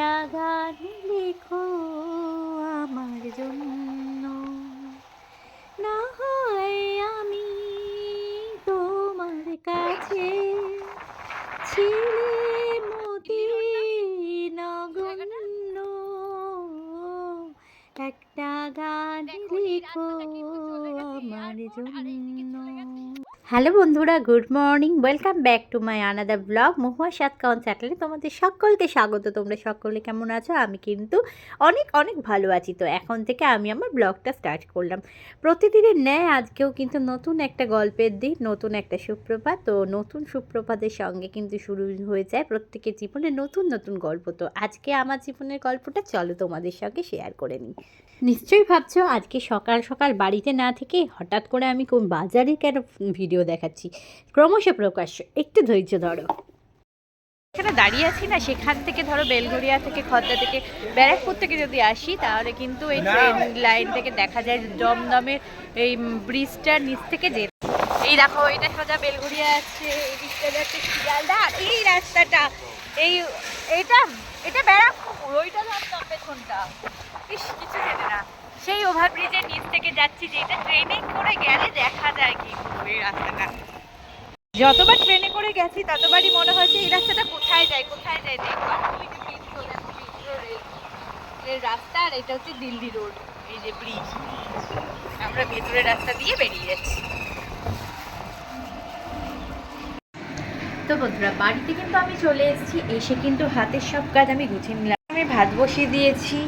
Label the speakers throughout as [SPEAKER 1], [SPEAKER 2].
[SPEAKER 1] একটা গান লেখো আমার জন্য, না হয় আমি তোমার কাছে ছিলে মতি নগণ্য, একটা গান লেখো আমার জন্য। হ্যালো বন্ধুরা, good morning, welcome back to my another blog Mahua সাতকাউন চ্যানেলে তোমাদের সকলকে স্বাগত। তোমরা সকলে কেমন আছো? আমি কিন্তু অনেক অনেক ভালো আছি। তো এখন থেকে আমি আমার ব্লগটা স্টার্ট করলাম। প্রতিদিনের ন্যায় আজকেও কিন্তু নতুন একটা গল্পের দিন, নতুন একটা সুপ্রভাত। তো নতুন সুপ্রভাতের সঙ্গে কিন্তু শুরু হয়ে যায় প্রত্যেকের জীবনে নতুন নতুন গল্প। তো আজকে আমার জীবনের গল্পটা চলো তোমাদের সঙ্গে শেয়ার করে নিই। নিশ্চয়ই ভাবছো আজকে সকাল সকাল বাড়িতে না থেকে হঠাৎ করে আমি কোন বাজারে কেন ভিডিও দেখাচ্ছি। ক্রমশ প্রকাশ্য, একটু ধৈর্য ধরো। এখানে দাঁড়িয়ে আছি না, সেখান থেকে ধরো বেলঘরিয়া থেকে, খদ্দা থেকে, ব্যারাকপুর থেকে যদি আসি তাহলে কিন্তু এই ট্রেন লাইন থেকে দেখা যায় দমদমের এই ব্রিজটার নিচ থেকে যে এই দেখো, এটা সোজা বেলঘরিয়া আছে, এই দিকটা যাচ্ছে শিয়ালদা, আর এই রাস্তাটা এই এটা এটা ব্যারাকপুর, ওইটা দমদম পেছনটা। বেশ কিছু চেনে না, সেই ওভারব্রিজের নিচ থেকে যাচ্ছি, যেটা ট্রেনে করে গেলে দেখা যায় কিন্তু এই রাস্তাটা। যতবার ট্রেনে করে গেছি ততবারই মনে হয়েছে এই রাস্তাটা কোথায় যায় কোথায় যায়। দেখো রেল রাস্তা, আর এটা হচ্ছে দিল্লি রোড, এই যে ব্রিজ। আমরা ভেতরের রাস্তা দিয়ে বেরিয়ে যাচ্ছি। তো বন্ধুরা, বাড়িতে কিন্তু আমি চলে এসেছি। এসে কিন্তু হাতের সব কাজ আমি গুছিয়ে নিলাম। আমি ভাত বসিয়ে দিয়েছি।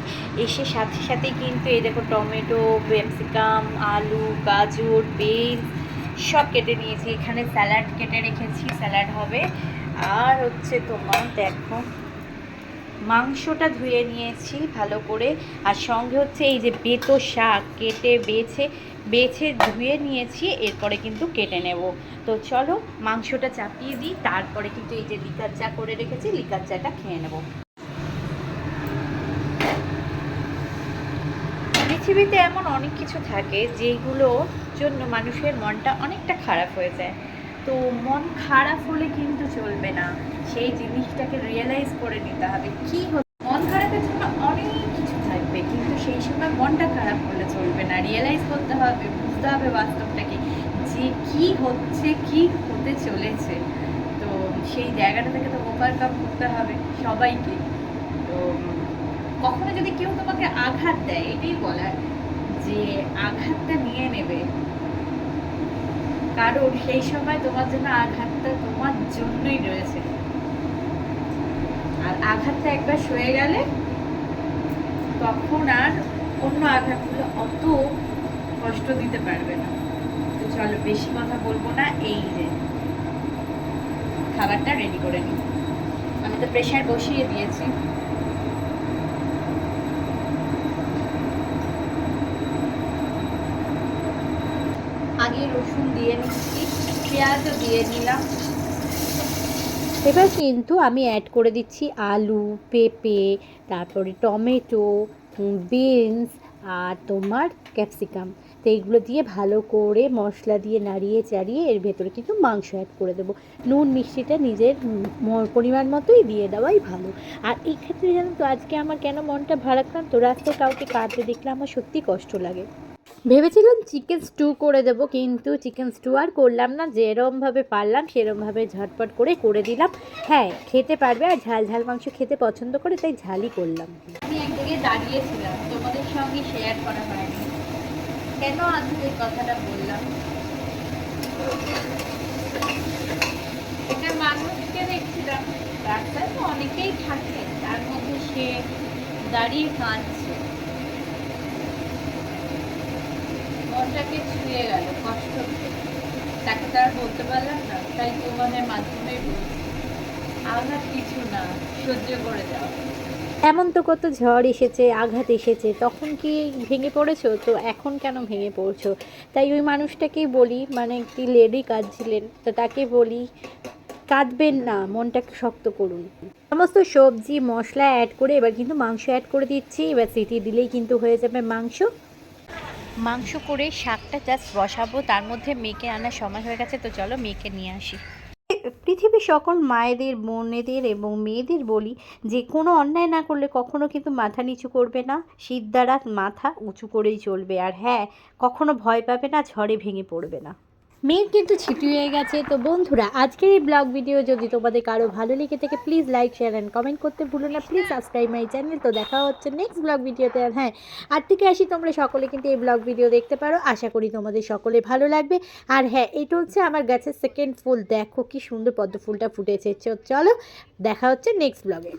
[SPEAKER 1] এসে সাথে সাথে কিন্তু এই দেখো টমেটো, ক্যাপসিকাম, আলু, গাজর, বিনস সব কেটে নিয়েছি। এখানে স্যালাড কেটে রেখেছি, স্যালাড হবে। আর হচ্ছে তোমার দেখো মাংসটা ধুয়ে নিয়েছি ভালো করে। আর সঙ্গে হচ্ছে এই যে বেতো শাক কেটে বেছে ধুয়ে নিয়েছি, এরপরে কিন্তু কেটে নেব। তো চলো মাংসটা চাপিয়ে দিই, তারপরে কিন্তু এই যে লিকার চা করে রেখেছি, লিকার চাটা খেয়ে নেব। পৃথিবীতে এমন অনেক কিছু থাকে যেগুলোর জন্য মানুষের মনটা অনেকটা খারাপ হয়ে যায়। তো মন খারাপ হলে কিন্তু চলবে না, সেই জিনিসটাকে রিয়েলাইজ করে নিতে হবে। মন খারাপের জন্য অনেক কিছু থাকবে, কিন্তু সেই সময় মনটা খারাপ করলে চলবে না। রিয়েলাইজ করতে হবে, বুঝতে হবে বাস্তবটাকে, যে কি হচ্ছে, কি হতে চলেছে। তো সেই জায়গাটা থেকে তো ওভারকাম করতে হবে সবাইকে। তো কখনো যদি কেউ তোমাকে আঘাত দেয়, এটাই বলার যে আঘাতটা নিয়ে নেবে, কারণ সেই সময় তোমার জন্য আঘাতটা তোমার জন্যই রয়েছে। আর আঘাতটা একবার সয়ে গেলে তখন আর অন্য আঘাতগুলো অত কষ্ট দিতে পারবে না। তো চলো বেশি কথা বলবো না, এই যে খাবারটা রেডি করে নিই। আমি তো প্রেশার বসিয়ে দিয়েছি। আগে রসুন দিয়ে নিচ্ছি, পেঁয়াজও দিয়ে নিলাম। এবার কিন্তু আমি অ্যাড করে দিচ্ছি আলু, পেঁপে, তারপরে টমেটো, বিনস আর তোমার ক্যাপসিকাম। তো এইগুলো দিয়ে ভালো করে মশলা দিয়ে নাড়িয়ে চাড়িয়ে এর ভেতরে কিন্তু মাংস অ্যাড করে দেবো। নুন মিষ্টিটা নিজের পরিমাণ মতোই দিয়ে দেওয়াই ভালো। আর এই ক্ষেত্রে জানো তো আজকে আমার কেন মনটা ভারাক্রান্ত, রাস্তায় কাউকে কাঁদতে দেখলে আমার সত্যি কষ্ট লাগে। ভেবেছিলাম চিকেন স্টু করে দেবো, কিন্তু চিকেন স্টু আর করলাম না। যেরমভাবে পারলাম সেরমভাবে ঝটপট করে দিলাম। হ্যাঁ, খেতে পারবে, আর ঝাল ঝাল মাংস খেতে পছন্দ করে, তাই ঝালই করলাম। আমি এক জায়গায় দাঁড়িয়েছিলাম, তোমাদের সঙ্গে শেয়ার করা হয়নি। কেন আজকে এই কথাটা বললাম, এটা মানুষকে দেখছিলাম রাস্তায়, তো অনেকেই থাকে, তার মধ্যে সে দাঁড়িয়ে কাঁদছে। মনটাকে ছুঁয়ে গেল, কষ্ট। তাকে তার বলতে পারলাম না, তাই তোমাদের মাধ্যমে বলছি, আঘাত কিছু না, সহ্য করে যাও। এমন তো কত ঝড় এসেছে, আঘাত এসেছে, তখন কি ভেঙে পড়েছো? তো এখন কেন ভেঙে পড়ছো? তাই ওই মানুষটাকেই বলি, মানে একটি লেডি কাঁদছিলেন, তো তাকে বলি কাঁদবেন না, মনটাকে শক্ত করুন। সমস্ত সবজি মশলা অ্যাড করে এবার কিন্তু মাংস অ্যাড করে দিচ্ছি। এবার সিটি দিলেই কিন্তু হয়ে যাবে মাংস করে শাকটা জাস্ট বসাবো, তার মধ্যে মেয়েকে আনার সময় হয়ে গেছে। তো চলো মেয়েকে নিয়ে আসি। পৃথিবীর সকল মায়েদের, বোনেদের এবং মেয়েদের বলি যে কোনো অন্যায় না করলে কখনো কিন্তু মাথা নিচু করবে না, শীত দ্বারা মাথা উঁচু করেই চলবে। আর হ্যাঁ, কখনো ভয় পাবে না, ঝড়ে ভেঙে পড়বে না। মেঘ কিন্তু ছিটিয়ে গেছে। তো বন্ধুরা, আজকের এই ব্লগ ভিডিও যদি তোমাদের কারো ভালো লেগে থাকে please like, share and comment করতে ভুলো না। Please subscribe my channel. তো দেখা হচ্ছে নেক্সট ব্লগ ভিডিওতে। আর হ্যাঁ, 8 থেকে 80 তোমরা সকলে কিন্তু এই ব্লগ ভিডিও দেখতে পারো। আশা করি তোমাদের সকলে ভালো লাগবে। আর হ্যাঁ, এটা হচ্ছে আমার গাছের সেকেন্ড ফুল। দেখো কি সুন্দর পদ্ম ফুলটা ফুটেছে। চলো দেখা হচ্ছে নেক্সট ব্লগে।